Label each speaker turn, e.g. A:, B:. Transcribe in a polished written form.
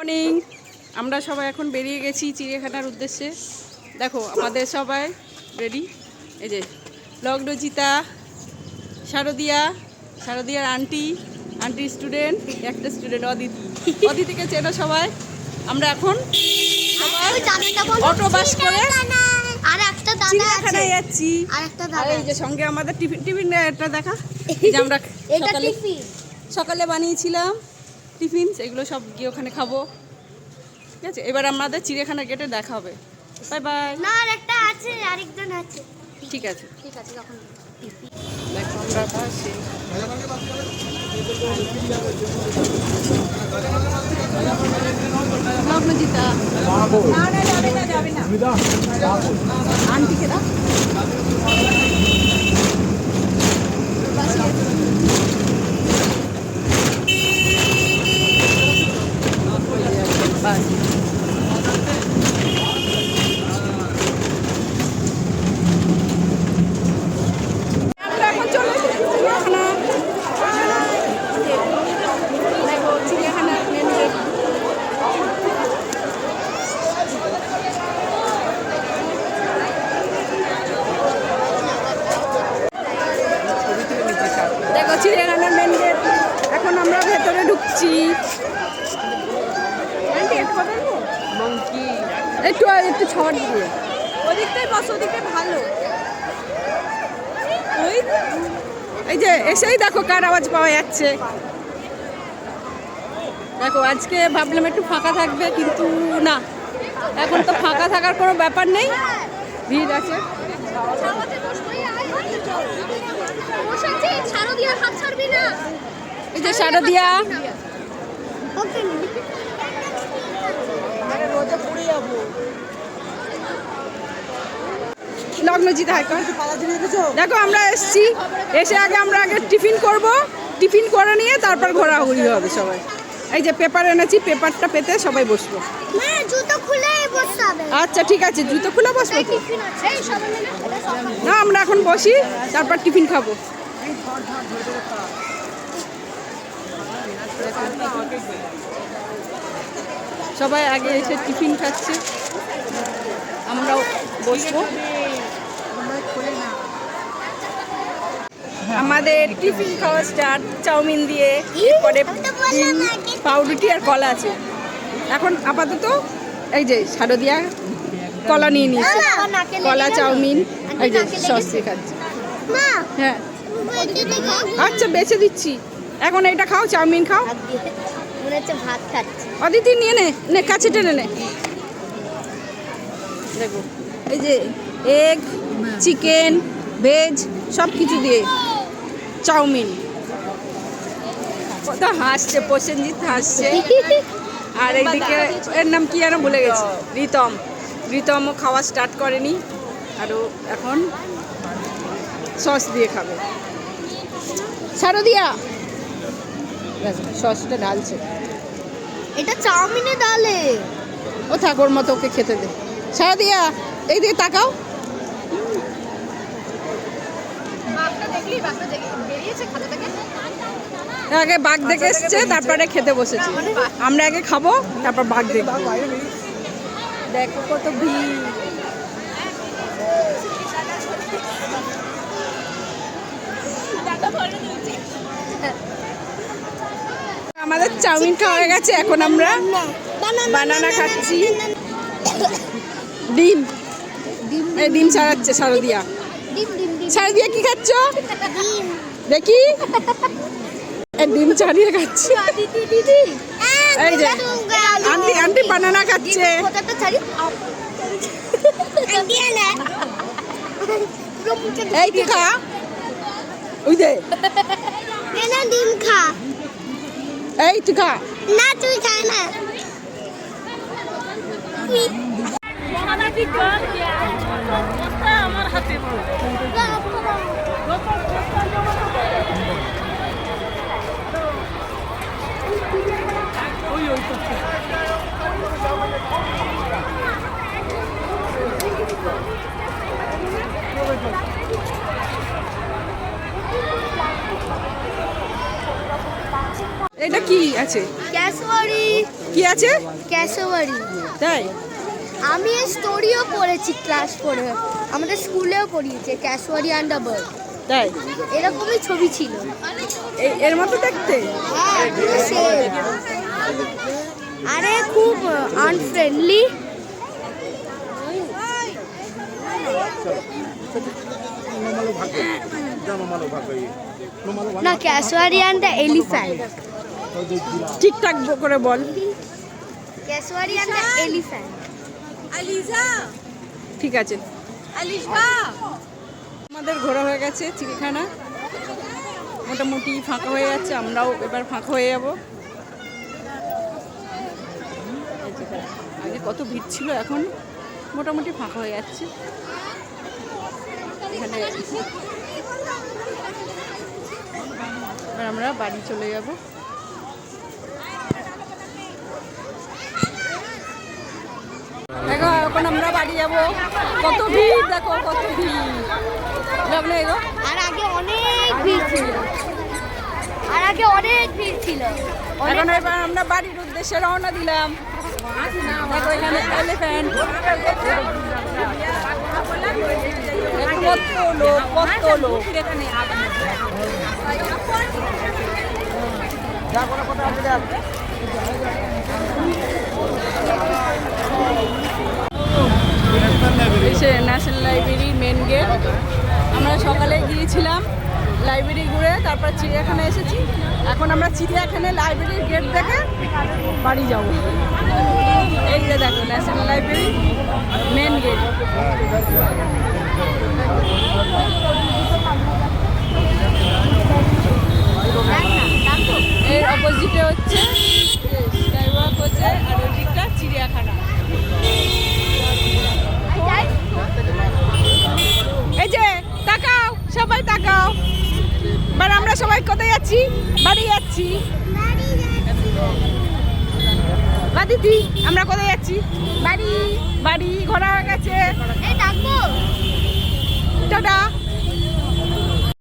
A: Morning. আমরা সবাই এখন বেরিয়ে গেছি চিড়িয়াখানার উদ্দেশ্যে। দেখো আমাদের সবাই রেডি। এই যে লগ্নজিতা, শারদিয়ার আন্টির স্টুডেন্ট, একটা স্টুডেন্ট অদিতিকে চেনো সবাই। আমরা এখন অটো বাস করে চিড়িয়াখানায় যাচ্ছি। আর এই যে সঙ্গে আমাদের টিফিনটা দেখা, যে আমরা সকালে বানিয়েছিলাম টিফিন, এগুলো সব গিয়ে ওখানে খাবো। ঠিক আছে, এবার আমাদের চিড়িয়াখানার গেটে দেখা হবে। Bye bye.
B: না আরেকটা আছে, আরেকজন আছে।
A: ঠিক আছে
B: তখন
A: দেখো আমরা পাশে লগ্নজিতা আন্টিকে দাও। দেখো চিড়িয়াখানার মেন গেট। এখন আমরা ভেতরে ঢুকছি। একটু ছড় দিয়ে ওদিকটাই বস, ওদিকটাই ভালো। এই যে এসেই দেখো কার আওয়াজ পাওয়া যাচ্ছে। দেখো আজকে ভাবলাম একটু ফাঁকা থাকবে, কিন্তু না, এখন তো ফাঁকা থাকার কোনো ব্যাপার নেই, ভিড় আছে। এই যে শারদিয়া, লগ্নজিতা। দেখো আমরা এসছি, এসে আমরা আগে টিফিন করব, টিফিন করে নিয়ে তারপর ঘোরাঘুরি হবে সবাই। এই যে পেপার এনেছি, পেপারটা পেতে সবাই বসবো। আচ্ছা ঠিক আছে, জুতো খুলে বসবো তো। না আমরা এখন বসি, তারপর টিফিন খাবো। সবাই আগে এসে টিফিন খাচ্ছে, আমরাও বসবো। আমাদের টিফিন খাওয়া স্টার্ট চাউমিন দিয়ে, এরপরে পাউরুটি আর কলা আছে। এখন আপাতত এই যে শারদিয়া কলা নিয়ে নিয়েছে, কলা চাউমিন এই যে সস দিয়ে খাচ্ছে। হ্যাঁ আচ্ছা বেছে দিচ্ছি, এখন এইটা খাও, চাউমিন খাও।
B: ভাত খাচ্ছি।
A: অদিতি নিয়ে নে কাছে টেনে নে। দেখো এই যে এগ, চিকেন, ভেজ সব কিছু দিয়ে চাউমিন। কত হাসছে প্রসেনজিৎ, হাসছে। আর এইদিকে এর নাম কি যেন ভুলে গেছি, রিতমও খাওয়া স্টার্ট করেনি, আরও এখন সস দিয়ে খাবে। শারদিয়া সসটা ঢালছে,
B: এটা চাউমিনে ডালে।
A: ও ঠাকুর মতো ওকে খেতে দে। শারদিয়া এই দিকে তাকাও। আগে বাঘ দেখে এসছে, তারপরে খেতে বসেছি। আমরা আগে খাবো, তারপর বাঘ দেখবো। দেখো কত ভিড়। আমাদের চাউমিন খাওয়া হয়ে গেছে, এখন আমরা বানানা খাচ্ছি। ডিম ছাড়াচ্ছে শারদিয়া। শারদিয়া কি খাচ্ছ দেখি? ডিম ছাড়িয়ে খাচ্ছি। এই যে আন্টি বানানা খাচ্ছে। এই তুই খা, ওই দে
B: ডিম খা।
A: এই তুই খা।
B: না তুই খা না। আমার হাতে
A: এটা কি আছে?
B: ক্যাশওয়ারি।
A: কি আছে?
B: ক্যাসোয়ারি।
A: তাই?
B: আমি এই স্টোরিও পড়েছি ক্লাস 4-এ, আমাদের স্কুলেও পড়িয়েছে ক্যাসোয়ারি অ্যান্ড দ্য বার্ড।
A: তাই?
B: এরকমই ছবি ছিল।
A: এর মতো দেখতে?
B: হ্যাঁ, same। আরে খুব আনফ্রেন্ডলি। না, ক্যাসোয়ারি অ্যান্ড দ্য এলিফ্যান্ট।
A: ঠিকঠাক করে বল।
B: Cassowary and the elephant.
A: ঠিক আছে। আমাদের ঘোরা হয়ে গেছে চিড়িয়াখানা, মোটামুটি ফাঁকা হয়ে যাচ্ছে, আমরাও এবার ফাঁকা হয়ে যাব। আগে কত ভিড় ছিল, এখন মোটামুটি ফাঁকা হয়ে যাচ্ছে। এখানে এবার আমরা বাড়ি চলে যাব। দেখো এখন আমরা বাড়ি যাব, কত ভিড়, দেখো কত ভিড়। লাগলো এগো।
B: আর আগে অনেক ভিড় ছিল,
A: এখন এবার আমরা বাড়ির উদ্দেশ্যে রওনা দিলাম। দেখো এখানে এলিফ্যান্ট, কত লোক, কত লোক। এসে ন্যাশনাল লাইব্রেরি মেন গেট। আমরা সকালে গিয়েছিলাম লাইব্রেরি ঘুরে, তারপর চিড়িয়াখানা এসেছি। এখন আমরা চিড়িয়াখানায় লাইব্রেরির গেট দেখে বাড়ি যাব। এই যে দেখো ন্যাশনাল লাইব্রেরি মেন গেট। এর অপোজিটে হচ্ছে স্কাই ওয়াক হচ্ছে, আর ওই দিকটা চিড়িয়াখানা। এই যে তাকাও, সবাই তাকাও। এবার আমরা সবাই কোথায় যাচ্ছি? বাড়ি যাচ্ছি। দিদি আমরা কোথায় যাচ্ছি? বাড়ি। বাড়ি ঘোরা হয়ে গেছে।
B: এই ডাকবো।
A: টাটা।